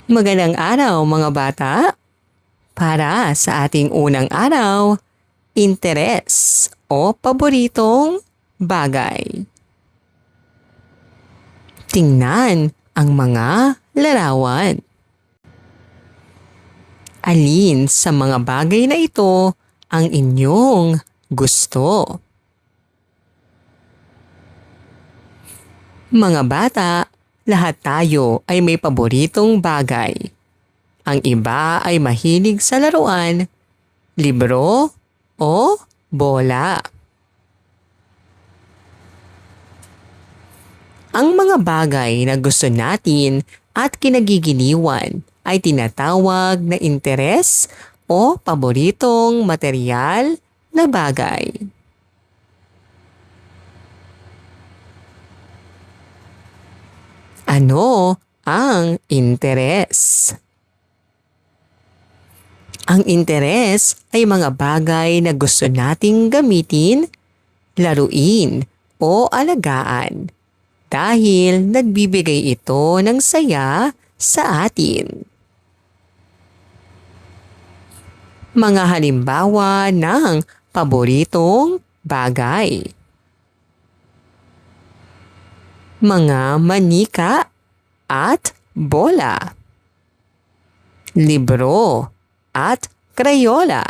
Magandang araw mga bata! Para sa ating unang araw, interes o paboritong bagay. Tingnan ang mga larawan. Alin sa mga bagay na ito ang inyong gusto? Mga bata, lahat tayo ay may paboritong bagay. Ang iba ay mahilig sa laruan, libro, o bola. Ang mga bagay na gusto natin at kinagigiliwan ay tinatawag na interes o paboritong materyal na bagay. Ano ang interes? Ang interes ay mga bagay na gusto nating gamitin, laruin o alagaan dahil nagbibigay ito ng saya sa atin. Mga halimbawa ng paboritong bagay. Mga manika at bola. Libro at krayola,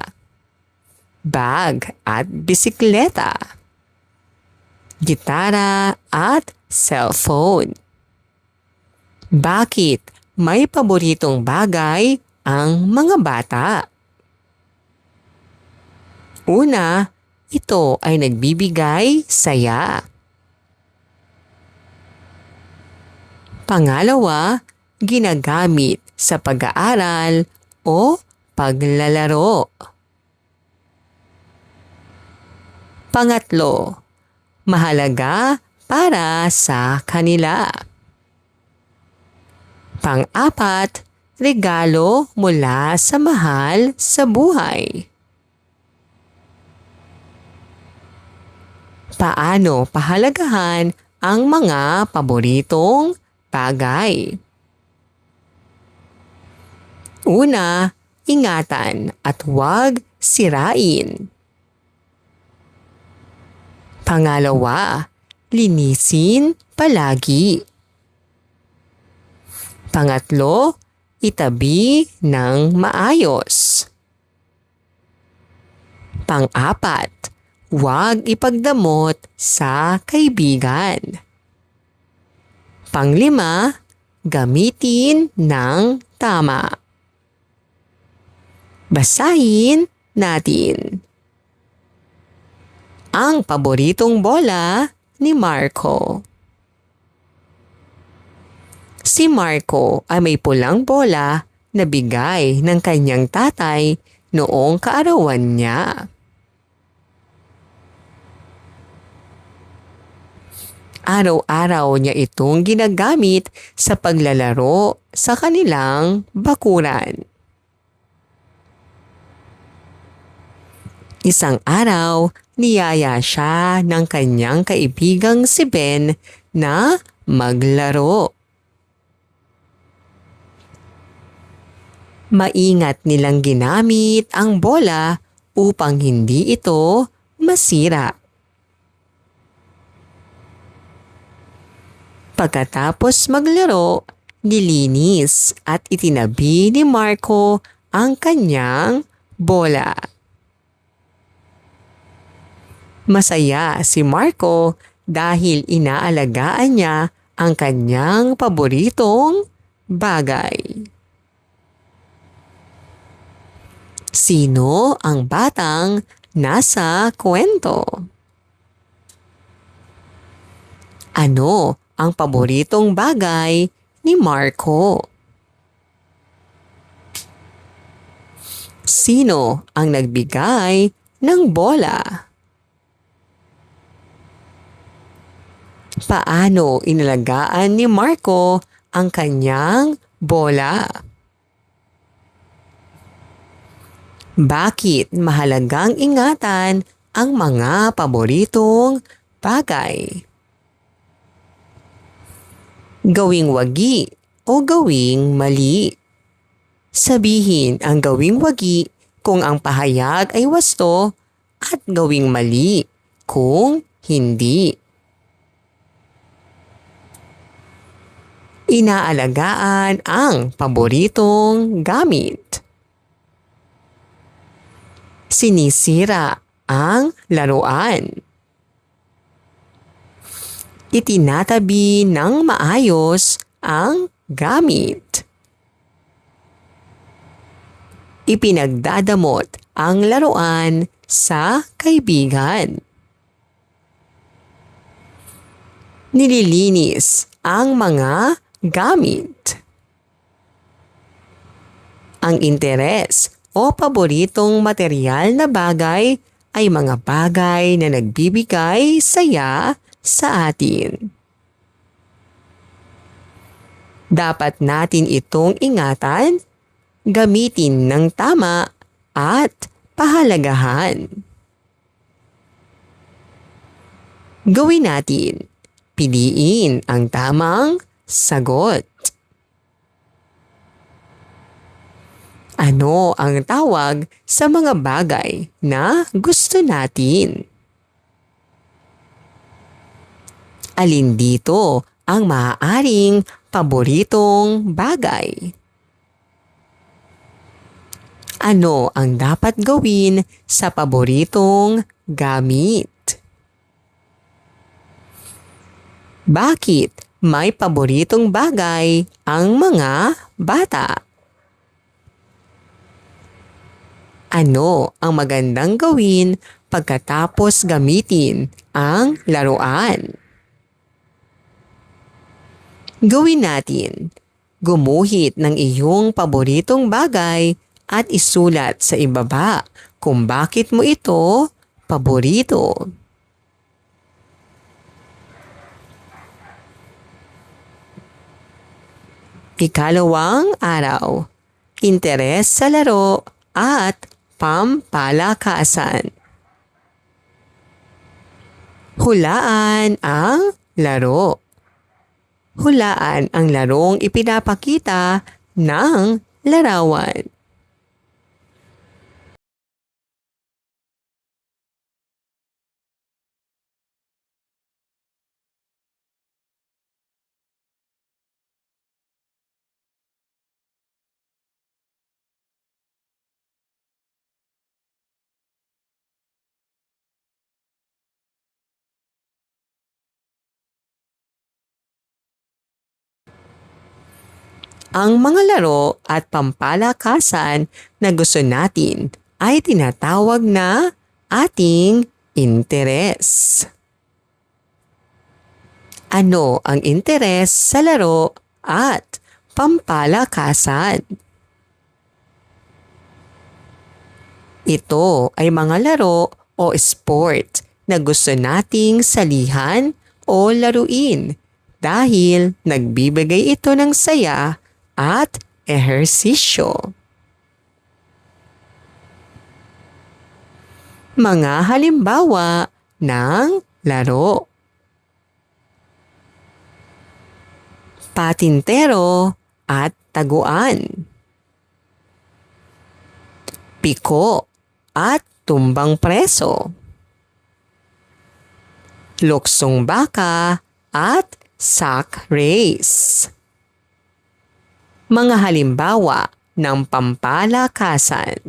bag at bisikleta, gitara at cellphone. Bakit may paboritong bagay ang mga bata? Una, ito ay nagbibigay saya. Pangalawa, ginagamit sa pag-aaral o paglalaro. Pangatlo, mahalaga para sa kanila. Pang-apat, regalo mula sa mahal sa buhay. Paano pahalagahan ang mga paboritong bagay? Una, ingatan at huwag sirain. Pangalawa, linisin palagi. Pangatlo, itabi ng maayos. Pang-apat, huwag ipagdamot sa kaibigan. Panglima, gamitin ng tama. Basahin natin. Ang paboritong bola ni Marco. Si Marco ay may pulang bola na bigay ng kanyang tatay noong kaarawan niya. Araw-araw niya itong ginagamit sa paglalaro sa kanilang bakuran. Isang araw, niyaya siya ng kanyang kaibigang si Ben na maglaro. Maingat nilang ginamit ang bola upang hindi ito masira. Pagkatapos maglaro, nilinis at itinabi ni Marco ang kanyang bola. Masaya si Marco dahil inaalagaan niya ang kanyang paboritong bagay. Sino ang batang nasa kwento? Ano ang paboritong bagay ni Marco? Sino ang nagbigay ng bola? Paano inalagaan ni Marco ang kanyang bola? Bakit mahalagang ingatan ang mga paboritong bagay? Gawing wagi o gawing mali? Sabihin ang gawing wagi kung ang pahayag ay wasto at gawing mali kung hindi. Inaalagaan ang paboritong gamit. Sinisira ang laruan. Itinatabi ng maayos ang gamit. Ipinagdadamot ang laruan sa kaibigan. Nililinis ang mga gamit. Ang interes o paboritong materyal na bagay ay mga bagay na nagbibigay saya sa atin. Dapat natin itong ingatan, gamitin ng tama at pahalagahan. Gawin natin. Piliin ang tamang sagot. Ano ang tawag sa mga bagay na gusto natin? Alin dito ang maaaring paboritong bagay? Ano ang dapat gawin sa paboritong gamit? Bakit may paboritong bagay ang mga bata? Ano ang magandang gawin pagkatapos gamitin ang laruan? Gawin natin. Gumuhit ng iyong paboritong bagay at isulat sa ibaba kung bakit mo ito paborito. Ikalawang araw, interes sa laro at pampalakasan. Hulaan ang laro. Hulaan ang larong ipinapakita ng larawan. Ang mga laro at pampalakasan na gusto natin ay tinatawag na ating interes. Ano ang interes sa laro at pampalakasan? Ito ay mga laro o sport na gusto nating salihan o laruin dahil nagbibigay ito ng saya at ehersisyo. Mga halimbawa ng laro. Patintero at taguan. Piko at tumbang preso. Luksong baka at sack race. Mga halimbawa ng pampalakasan.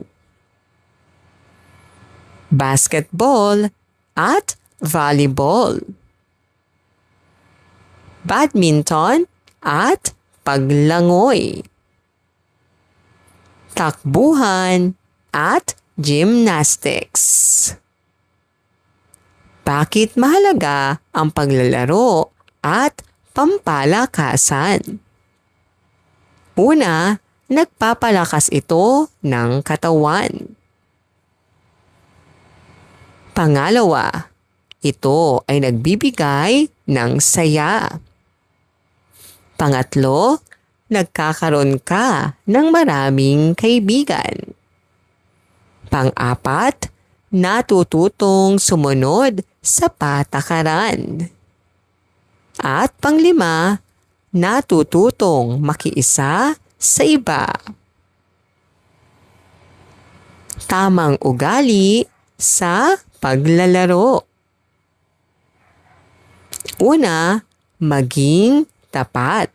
Basketball at volleyball. Badminton at paglangoy. Takbuhan at gymnastics. Bakit mahalaga ang paglalaro at pampalakasan? Una, nagpapalakas ito ng katawan. Pangalawa, ito ay nagbibigay ng saya. Pangatlo, nagkakaroon ka ng maraming kaibigan. Pang-apat, natututong sumunod sa patakaran. At panglima, natututong makiisa sa iba. Tamang ugali sa paglalaro. Una, maging tapat.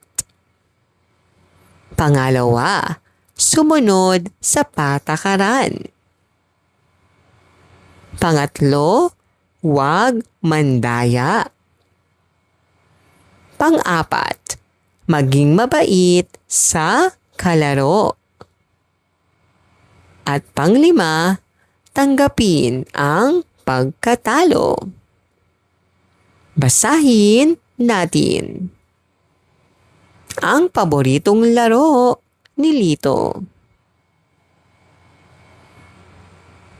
Pangalawa, sumunod sa patakaran. Pangatlo, huwag mandaya. Pang-apat, maging mabait sa kalaro. At panglima, tanggapin ang pagkatalo. Basahin natin. Ang paboritong laro ni Lito.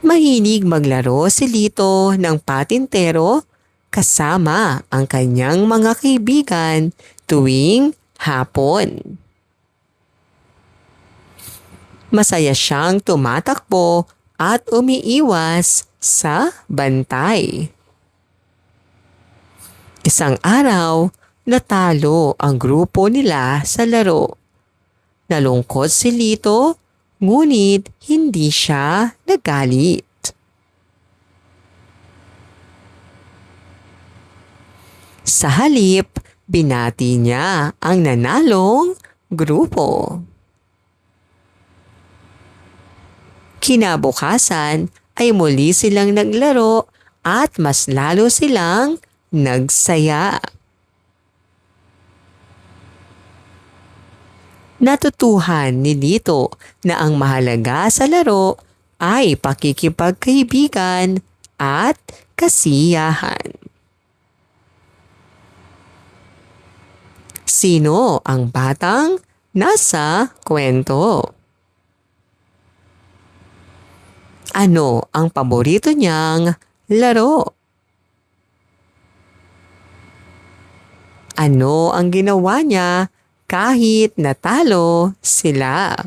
Mahilig maglaro si Lito ng patintero kasama ang kanyang mga kaibigan tuwing hapon. Masaya siyang tumatakbo at umiiwas sa bantay. Isang araw, natalo ang grupo nila sa laro. Nalungkot si Lito, ngunit hindi siya nagalit. Sa halip, binati niya ang nanalong grupo. Kinabukasan ay muli silang naglaro at mas lalo silang nagsaya. Natutuhan ni Lito na ang mahalaga sa laro ay pakikipagkaibigan at kasiyahan. Sino ang batang nasa kwento? Ano ang paborito niyang laro? Ano ang ginawa niya kahit natalo sila?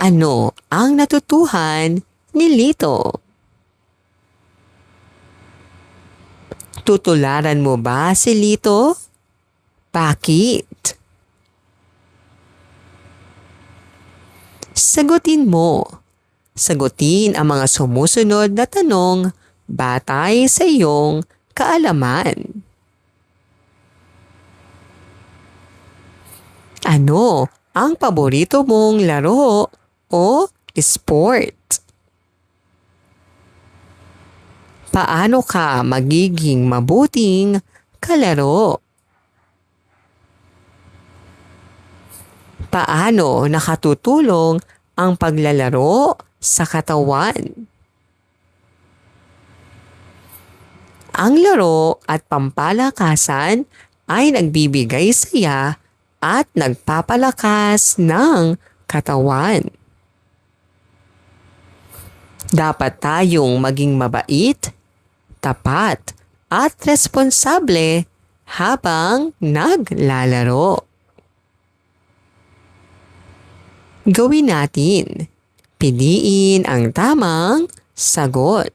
Ano ang natutuhan ni Lito? Tutularan mo ba si Lito? Bakit? Sagutin mo. Sagutin ang mga sumusunod na tanong batay sa iyong kaalaman. Ano ang paborito mong laro o sport? Paano ka magiging mabuting kalaro? Paano nakatutulong ang paglalaro sa katawan? Ang laro at pampalakasan ay nagbibigay saya at nagpapalakas ng katawan. Dapat tayong maging mabait, tapat at responsable habang naglalaro. Gawin natin. Piliin ang tamang sagot.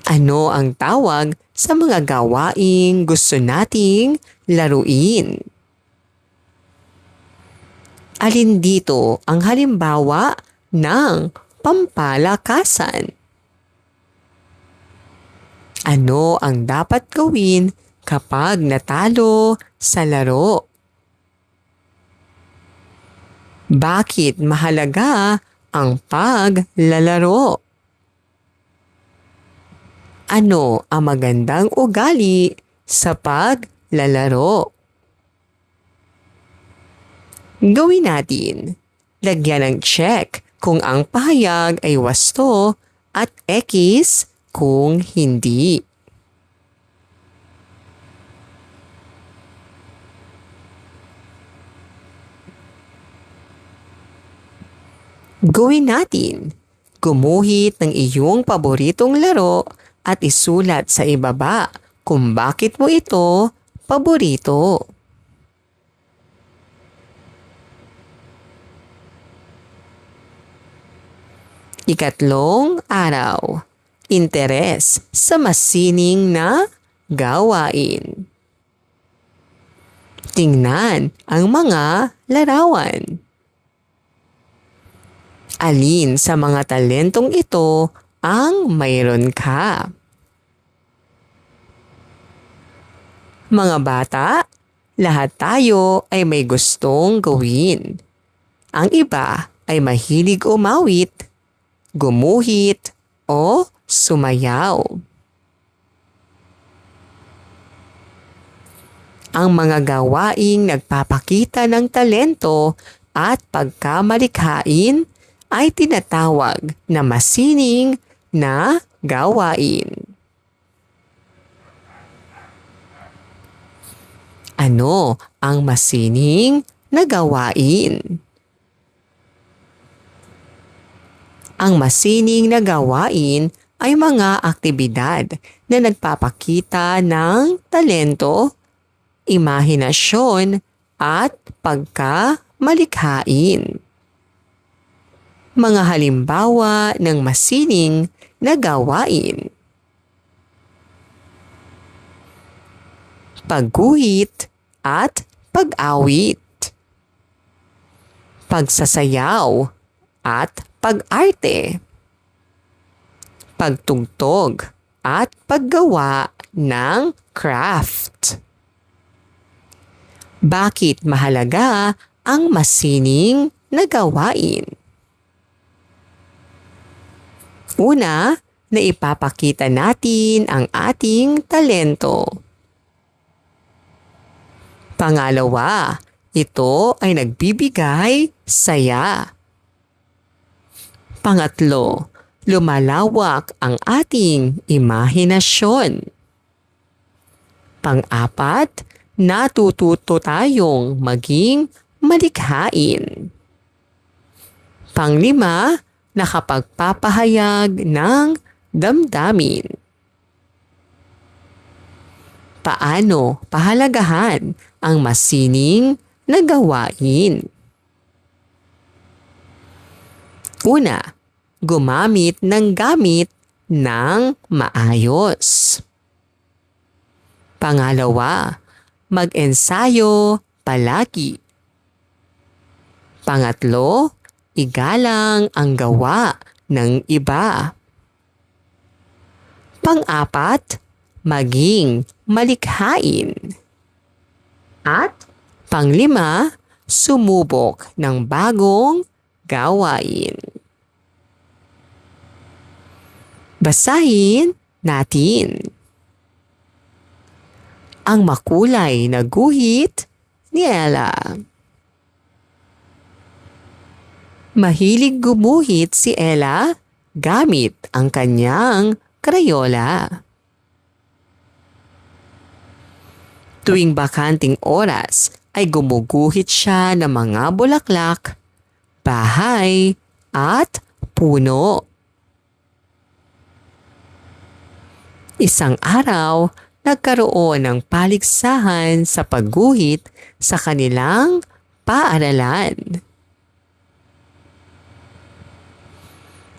Ano ang tawag sa mga gawaing gusto nating laruin? Alin dito ang halimbawa ng pampalakasan? Ano ang dapat gawin kapag natalo sa laro? Bakit mahalaga ang paglalaro? Ano ang magandang ugali sa paglalaro? Gawin natin. Lagyan ng check kung ang pahayag ay wasto at X kung hindi. Gawin natin. Gumuhit ng iyong paboritong laro at isulat sa ibaba kung bakit mo ito paborito. Ikatlong araw. Interes sa masining na gawain. Tingnan ang mga larawan. Alin sa mga talentong ito ang mayroon ka? Mga bata, lahat tayo ay may gustong gawin. Ang iba ay mahilig umawit, gumuhit, o sumayaw. Ang mga gawaing nagpapakita ng talento at pagkamalikhain ay tinatawag na masining na gawain. Ano ang masining na gawain? Ang masining na gawain ay mga aktibidad na nagpapakita ng talento, imahinasyon at pagkamalikhain. Mga halimbawa ng masining na gawain: pagguhit at pag-awit, pagsasayaw at pag-arte, pagtugtog at paggawa ng craft. Bakit mahalaga ang masining na gawain? Una, na ipapakita natin ang ating talento. Pangalawa, ito ay nagbibigay saya. Pangatlo, lumalawak ang ating imahinasyon. Pang-apat, natututo tayong maging malikhain. Panglima, nakapagpapahayag ng damdamin. Paano pahalagahan ang masining na gawain? Una, gumamit ng gamit ng maayos. Pangalawa, mag-ensayo palagi. Pangatlo, igalang ang gawa ng iba. Pang-apat, maging malikhain. At panglima, sumubok ng bagong gawain. Basahin natin. Ang makulay na guhit ni Ella. Mahilig gumuhit si Ella gamit ang kanyang krayola. Tuwing bakanting oras ay gumuguhit siya ng mga bulaklak, bahay at puno. Isang araw, nagkaroon ng paligsahan sa pagguhit sa kanilang paaralan.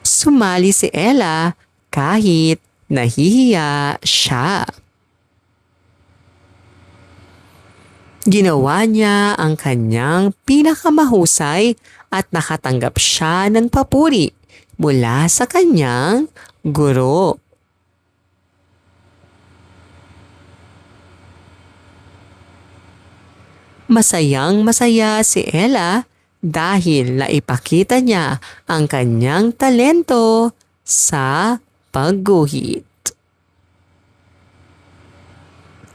Sumali si Ella kahit nahihiya siya. Ginawa niya ang kanyang pinakamahusay at nakatanggap siya ng papuri mula sa kanyang guro. Masayang-masaya si Ella dahil naipakita niya ang kanyang talento sa pagguhit.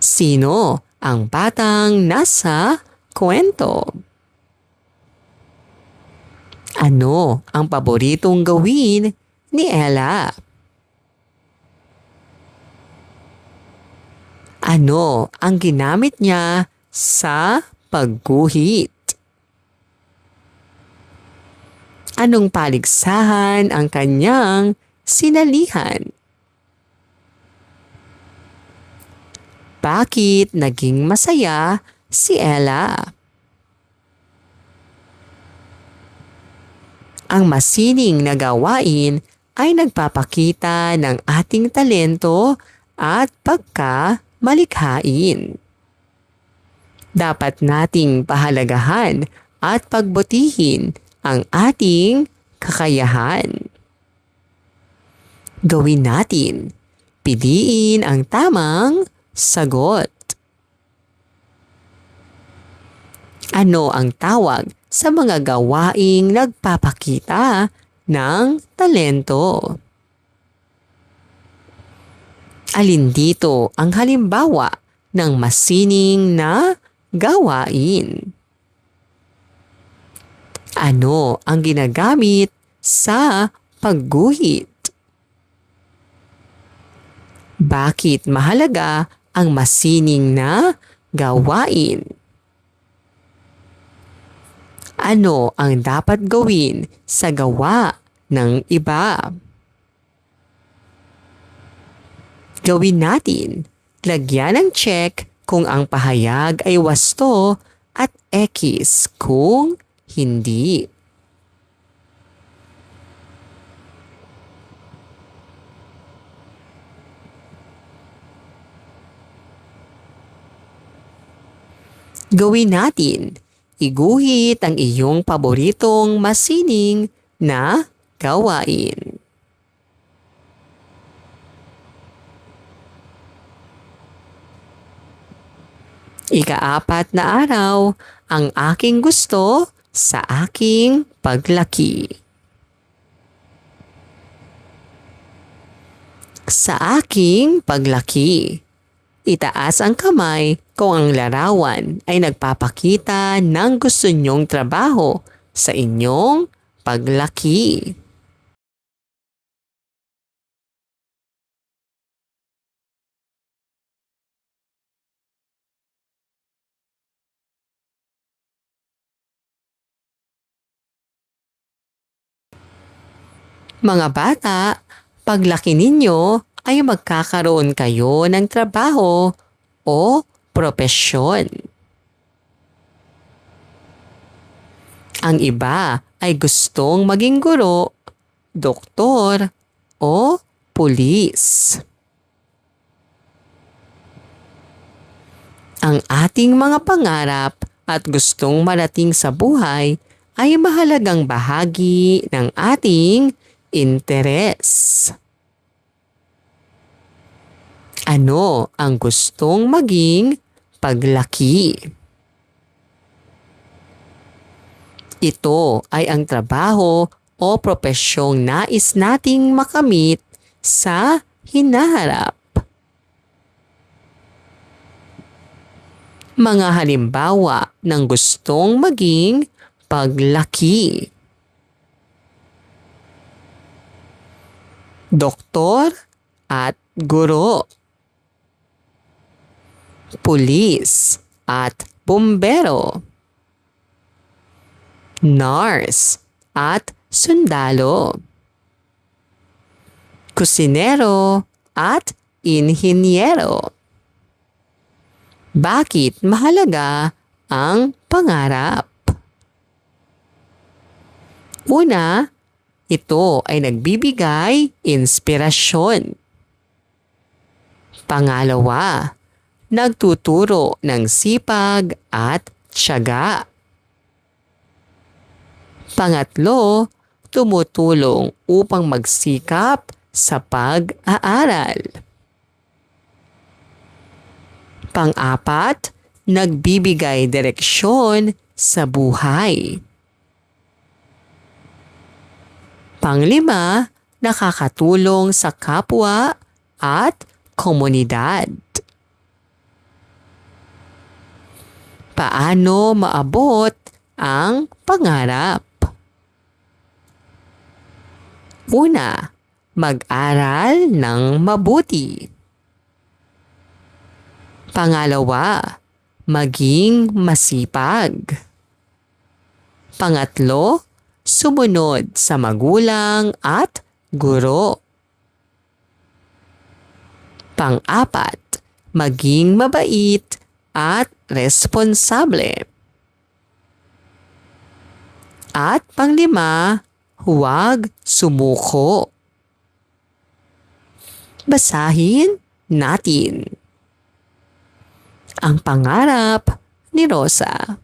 Sino ang batang nasa kwento? Ano ang paboritong gawin ni Ella? Ano ang ginamit niya sa pagguhit? Anong paligsahan ang kanyang sinalihan? Bakit naging masaya si Ella? Ang masining na gawain ay nagpapakita ng ating talento at pagkamalikhain. Dapat nating pahalagahan at pagbutihin ang ating kakayahan. Gawin natin. Piliin ang tamang sagot. Ano ang tawag sa mga gawaing nagpapakita ng talento? Alin dito ang halimbawa ng masining na gawain? Ano ang ginagamit sa pagguhit? Bakit mahalaga ang masining na gawain? Ano ang dapat gawin sa gawa ng iba? Gawin natin. Lagyan ng check kung ang pahayag ay wasto at X kung hindi. Gawin natin. Iguhit ang iyong paboritong masining na gawain. Ika-4 na araw, ang aking gusto sa aking paglaki. Sa aking paglaki. Itaas ang kamay kung ang larawan ay nagpapakita ng gusto nyong trabaho sa inyong paglaki. Mga bata, paglaki ninyo ay magkakaroon kayo ng trabaho o propesyon. Ang iba ay gustong maging guro, doktor o pulis. Ang ating mga pangarap at gustong marating sa buhay ay mahalagang bahagi ng ating interes. Ano ang gustong maging paglaki? Ito ay ang trabaho o propesyong nais nating makamit sa hinaharap. Mga halimbawa ng gustong maging paglaki. Doktor at guro. Pulis at bumbero. Nurse at sundalo. Kusinero at inhinyero. Bakit mahalaga ang pangarap? Una, ito ay nagbibigay inspirasyon. Pangalawa, nagtuturo ng sipag at tiyaga. Pangatlo, tumutulong upang magsikap sa pag-aaral. Pang-apat, nagbibigay direksyon sa buhay. Pang-5, nakakatulong sa kapwa at komunidad. Paano maabot ang pangarap? Una, mag-aral ng mabuti. Pangalawa, maging masipag. Pangatlo, sumunod sa magulang at guro. Pang-apat, maging mabait at responsable. At pang-5, huwag sumuko. Basahin natin. Ang pangarap ni Rosa.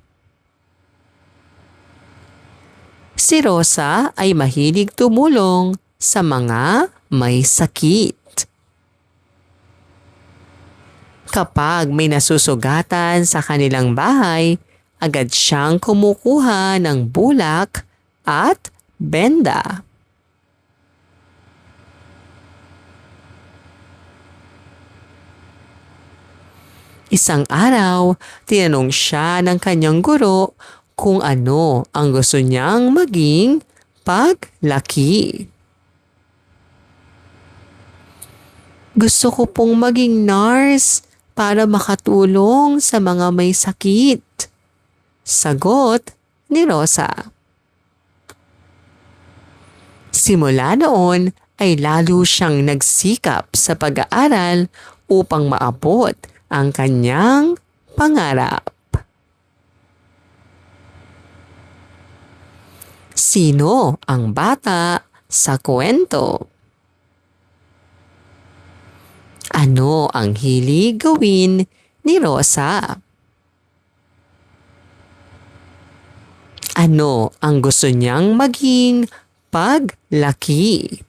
Si Rosa ay mahilig tumulong sa mga may sakit. Kapag may nasusugatan sa kanilang bahay, agad siyang kumukuha ng bulak at benda. Isang araw, tinanong siya ng kanyang guro kung ano ang gusto niyang maging paglaki. Gusto ko pong maging nurse para makatulong sa mga may sakit. Sagot ni Rosa. Simula noon ay lalo siyang nagsikap sa pag-aaral upang maabot ang kanyang pangarap. Sino ang bata sa kwento? Ano ang hilig gawin ni Rosa? Ano ang gusto niyang maging paglaki?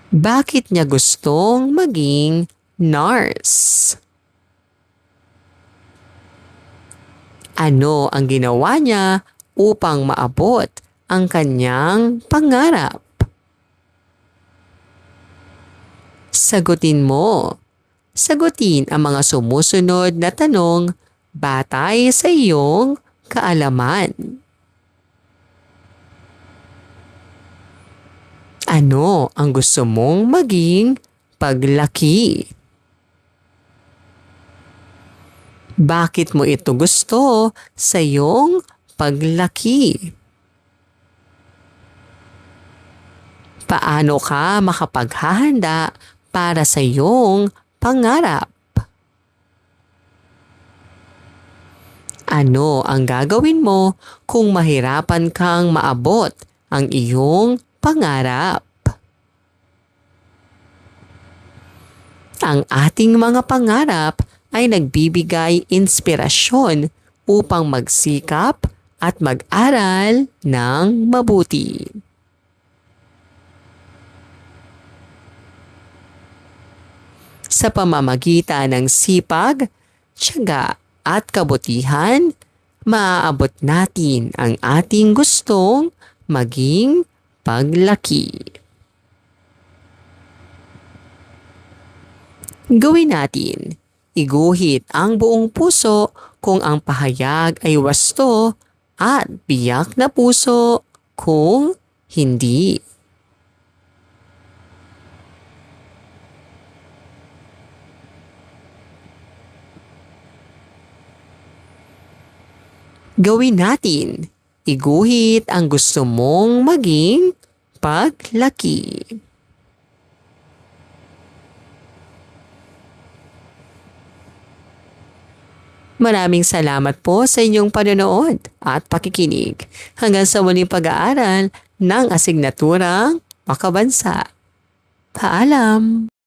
Bakit niya gustong maging nurse? Ano ang ginawa niya upang maabot ang kanyang pangarap? Sagutin mo. Sagutin ang mga sumusunod na tanong batay sa iyong kaalaman. Ano ang gusto mong maging paglaki? Bakit mo ito gusto sa iyong paglaki? Paano ka makapaghahanda para sa iyong pangarap? Ano ang gagawin mo kung mahirapan kang maabot ang iyong pangarap? Ang ating mga pangarap ay nagbibigay inspirasyon upang magsikap at mag-aral ng mabuti. Sa pamamagitan ng sipag, tiyaga at kabutihan, maaabot natin ang ating gustong maging paglaki. Gawin natin. Iguhit ang buong puso kung ang pahayag ay wasto at biyak na puso kung hindi. Gawin natin. Iguhit ang gusto mong maging paglaki. Maraming salamat po sa inyong panonood at pakikinig. Hanggang sa muling pag-aaral ng asignaturang Makabansa. Paalam!